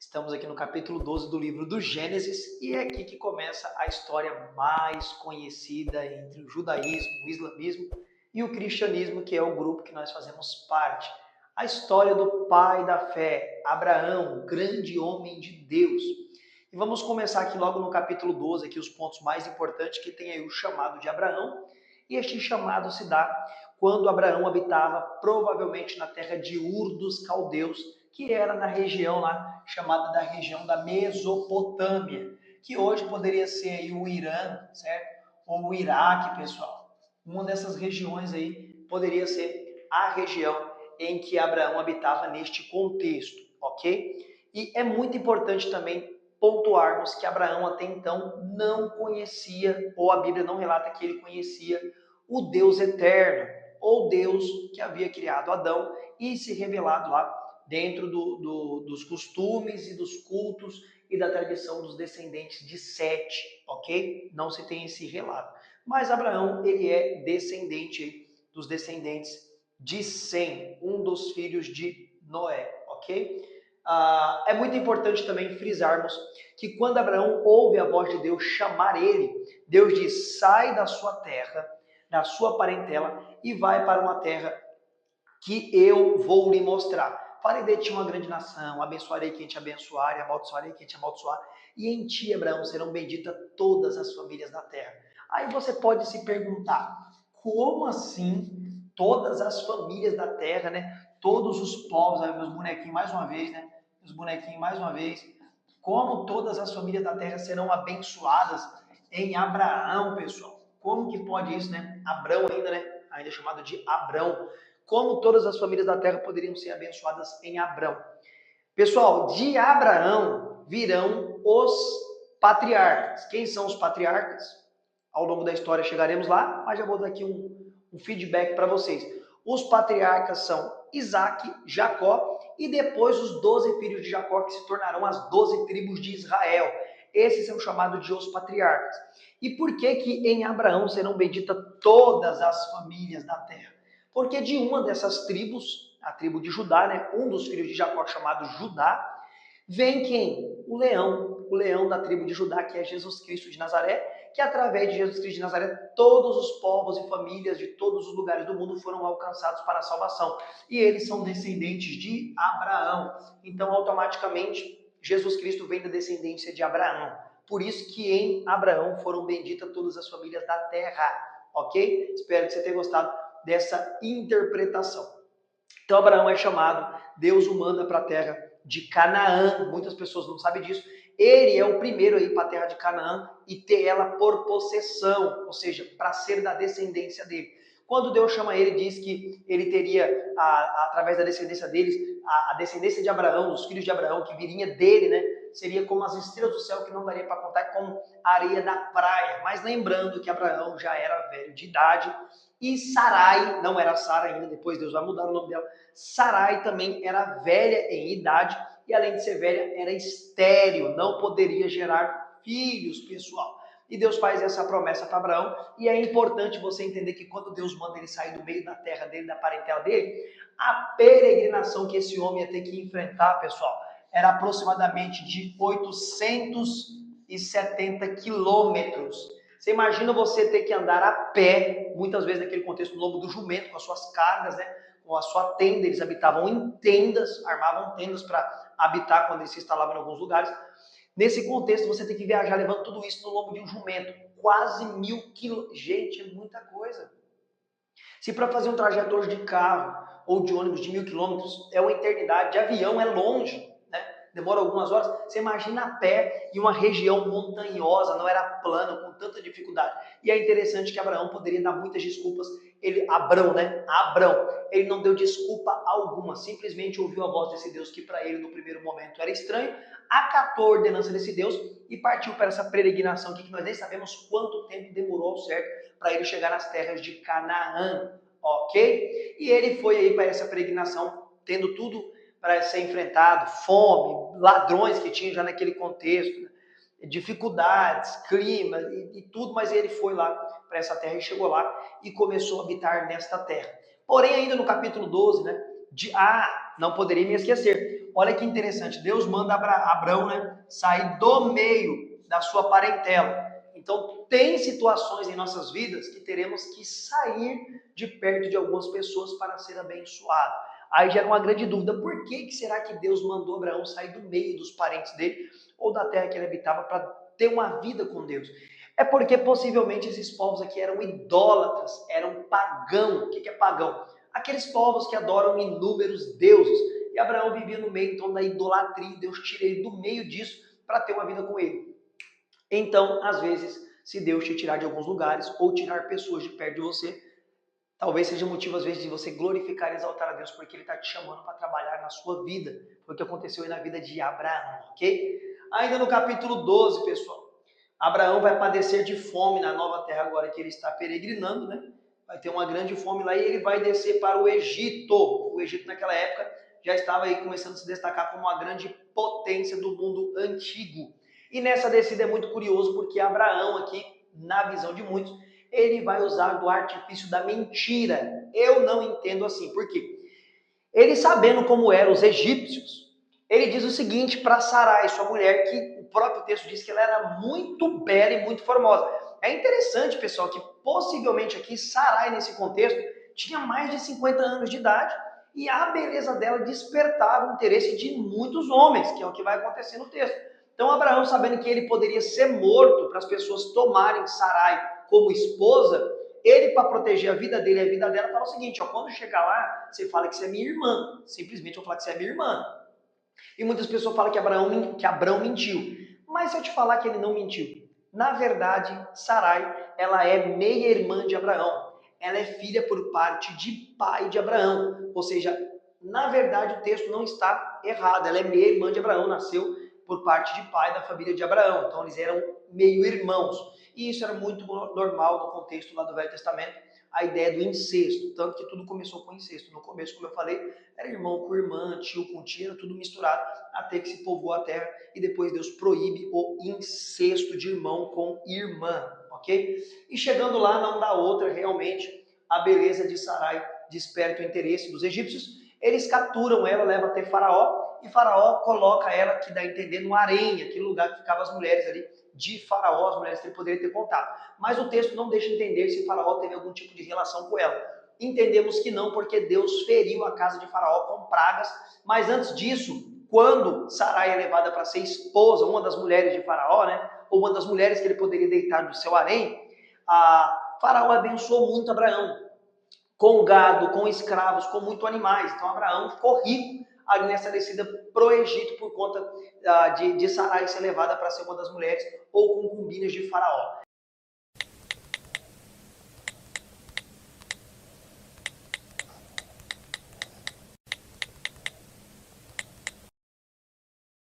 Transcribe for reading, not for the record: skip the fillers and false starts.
Estamos aqui no capítulo 12 do livro do Gênesis e é aqui que começa a história mais conhecida entre o judaísmo, o islamismo e o cristianismo, que é o grupo que nós fazemos parte. A história do pai da fé, Abraão, grande homem de Deus. E vamos começar aqui logo no capítulo 12, aqui os pontos mais importantes, que tem aí o chamado de Abraão. E este chamado se dá quando Abraão habitava provavelmente na terra de Ur dos Caldeus, que era na região lá, chamada da região da Mesopotâmia, que hoje poderia ser aí o Irã, certo? Ou o Iraque, pessoal. Uma dessas regiões aí poderia ser a região em que Abraão habitava neste contexto, ok? E é muito importante também pontuarmos que Abraão até então não conhecia, ou a Bíblia não relata que ele conhecia o Deus eterno, ou Deus que havia criado Adão e se revelado lá dentro dos costumes e dos cultos e da tradição dos descendentes de Sete, ok? Não se tem esse relato. Mas Abraão, ele é descendente dos descendentes de Sem, um dos filhos de Noé, ok? É muito importante também frisarmos que quando Abraão ouve a voz de Deus chamar ele, Deus diz, sai da sua terra, da sua parentela e vai para uma terra que eu vou lhe mostrar. Farei de ti uma grande nação, abençoarei quem te abençoar e amaldiçoarei quem te amaldiçoar. E em ti, Abraão, serão benditas todas as famílias da terra. Aí você pode se perguntar, como assim todas as famílias da terra, né? Todos os povos, aí meus bonequinhos mais uma vez, né? Os bonequinhos mais uma vez. Como todas as famílias da terra serão abençoadas em Abraão, pessoal? Como que pode isso, né? Abrão ainda, né? Ainda é chamado de Abrão. Como todas as famílias da terra poderiam ser abençoadas em Abrão. Pessoal, de Abraão virão os patriarcas. Quem são os patriarcas? Ao longo da história chegaremos lá, mas já vou dar aqui um feedback para vocês. Os patriarcas são Isaac, Jacó e depois os 12 filhos de Jacó que se tornarão as 12 tribos de Israel. Esses são chamados de os patriarcas. E por que que em Abraão serão benditas todas as famílias da terra? Porque de uma dessas tribos, a tribo de Judá, né, um dos filhos de Jacó chamado Judá, vem quem? O leão da tribo de Judá, que é Jesus Cristo de Nazaré, que através de Jesus Cristo de Nazaré, todos os povos e famílias de todos os lugares do mundo foram alcançados para a salvação. E eles são descendentes de Abraão. Então, automaticamente, Jesus Cristo vem da descendência de Abraão. Por isso que em Abraão foram benditas todas as famílias da terra. Ok? Espero que você tenha gostado dessa interpretação. Então, Abraão é chamado, Deus o manda para a terra de Canaã, muitas pessoas não sabem disso. Ele é o primeiro a ir para a terra de Canaã e ter ela por possessão, ou seja, para ser da descendência dele. Quando Deus chama ele, diz que ele teria, através da descendência deles, a descendência de Abraão, os filhos de Abraão, que viria dele, né? Seria como as estrelas do céu, que não daria para contar, como a areia da praia. Mas lembrando que Abraão já era velho de idade, e Sarai, não era Sara ainda, depois Deus vai mudar o nome dela, Sarai também era velha em idade, e além de ser velha, era estéril, não poderia gerar filhos, pessoal. E Deus faz essa promessa para Abraão, e é importante você entender que quando Deus manda ele sair do meio da terra dele, da parentela dele, a peregrinação que esse homem ia ter que enfrentar, pessoal, era aproximadamente de 870 quilômetros. Você imagina você ter que andar a pé, muitas vezes naquele contexto no lombo do jumento, com as suas cargas, né? Com a sua tenda, eles habitavam em tendas, armavam tendas para habitar quando eles se instalavam em alguns lugares. Nesse contexto, você tem que viajar levando tudo isso no lombo de um jumento, quase 1000 quilômetros. Gente, é muita coisa. Se para fazer um trajeto hoje de carro ou de ônibus de 1000 quilômetros é uma eternidade, de avião é longe, demora algumas horas, você imagina a pé em uma região montanhosa, não era plano, com tanta dificuldade. E é interessante que Abraão poderia dar muitas desculpas, Abrão, ele não deu desculpa alguma, simplesmente ouviu a voz desse Deus que para ele no primeiro momento era estranho, acatou a ordenança desse Deus e partiu para essa peregrinação aqui, que nós nem sabemos quanto tempo demorou ao certo para ele chegar nas terras de Canaã, ok? E ele foi aí para essa peregrinação, tendo tudo para ser enfrentado, fome, ladrões que tinha já naquele contexto, dificuldades, clima e tudo, mas ele foi lá para essa terra e chegou lá e começou a habitar nesta terra. Porém, ainda no capítulo 12, não poderia me esquecer, olha que interessante, Deus manda Abraão, né, sair do meio da sua parentela. Então, tem situações em nossas vidas que teremos que sair de perto de algumas pessoas para ser abençoado. Aí gera uma grande dúvida, por que será que Deus mandou Abraão sair do meio dos parentes dele ou da terra que ele habitava para ter uma vida com Deus? É porque possivelmente esses povos aqui eram idólatras, eram pagãos. O que é pagão? Aqueles povos que adoram inúmeros deuses. E Abraão vivia no meio então da idolatria, Deus tira ele do meio disso para ter uma vida com ele. Então, às vezes, se Deus te tirar de alguns lugares ou tirar pessoas de perto de você, talvez seja motivo, às vezes, de você glorificar e exaltar a Deus, porque Ele está te chamando para trabalhar na sua vida. Foi o que aconteceu aí na vida de Abraão, ok? Ainda no capítulo 12, pessoal, Abraão vai padecer de fome na nova terra agora que ele está peregrinando, né? Vai ter uma grande fome lá e ele vai descer para o Egito. O Egito, naquela época, já estava aí começando a se destacar como uma grande potência do mundo antigo. E nessa descida é muito curioso porque Abraão aqui, na visão de muitos, ele vai usar do artifício da mentira. Eu não entendo assim. Por quê? Ele sabendo como eram os egípcios, ele diz o seguinte para Sarai, sua mulher, que o próprio texto diz que ela era muito bela e muito formosa. É interessante, pessoal, que possivelmente aqui Sarai, nesse contexto, tinha mais de 50 anos de idade e a beleza dela despertava o interesse de muitos homens, que é o que vai acontecer no texto. Então Abraão, sabendo que ele poderia ser morto para as pessoas tomarem Sarai como esposa, ele, para proteger a vida dele e a vida dela, fala o seguinte, ó, quando chegar lá, você fala que você é minha irmã. Simplesmente eu vou falar que você é minha irmã. E muitas pessoas falam que Abraão mentiu. Mas se eu te falar que ele não mentiu, na verdade, Sarai, ela é meia-irmã de Abraão. Ela é filha por parte de pai de Abraão. Ou seja, na verdade, o texto não está errado. Ela é meia-irmã de Abraão, nasceu por parte de pai da família de Abraão. Então, eles eram meio-irmãos. E isso era muito normal no contexto lá do Velho Testamento, a ideia do incesto. Tanto que tudo começou com incesto. No começo, como eu falei, era irmão com irmã, tio com tia, era tudo misturado, até que se povoou a terra e depois Deus proíbe o incesto de irmão com irmã, ok? E chegando lá, não dá outra, realmente, a beleza de Sarai desperta o interesse dos egípcios, eles capturam ela, levam até Faraó, e Faraó coloca ela, que dá a entender, no harém, aquele lugar que ficavam as mulheres ali de Faraó, as mulheres que ele poderia ter contato. Mas o texto não deixa entender se Faraó teve algum tipo de relação com ela. Entendemos que não, porque Deus feriu a casa de Faraó com pragas, mas antes disso, quando Sarai é levada para ser esposa, uma das mulheres de Faraó, né, ou uma das mulheres que ele poderia deitar do seu harém, Faraó abençoou muito Abraão, com gado, com escravos, com muitos animais. Então Abraão ficou rico ali nessa descida pro Egito por conta de Sarai ser levada para ser uma das mulheres ou concubinas de Faraó.